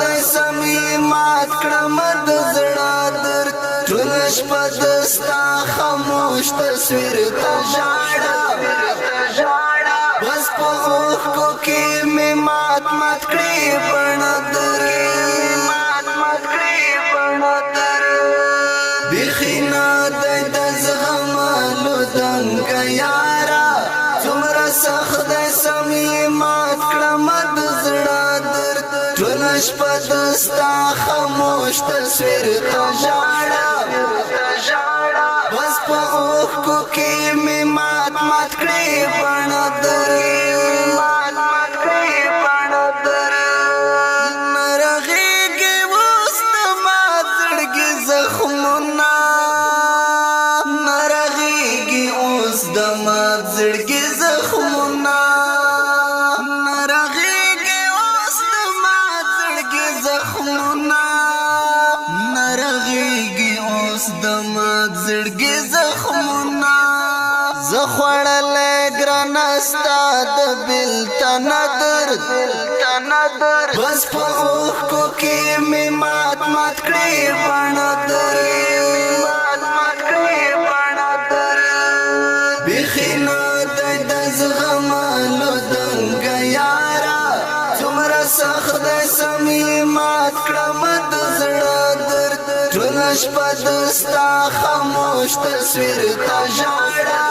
خدای سمې مات کړم د زړه درد ټوله شپه دستا خاموش تصویر ته ژاړه بس په اوښکو کې مې مات کړې بڼه بیخي نه دی د زغملو دنګه یاره څومره سخت دی سمې مات کړم د زړه درد ټوله شپه دستا خاموش تصویر ته ژاړه بس په اوښکو کې مې مات کړې بڼه نه رغېږي اوس د ما زړګي زخمونه نه رغېږي اوس د ما زړګي زخمونه نه رغېږي اوس د ما زړګي زخمونه نه رغېږي اوس د ما زړګي زخمونه زه خوړلی ګرانه ستا د بېلتن درد بس په اوښکو کې مې مات کړې بڼه بیخي نه دی د زغملو دنګه یاره څومره سخت دی سمې مات کړم د زړه درد ټوله شپه دستا خاموش تصویر ته ژاړه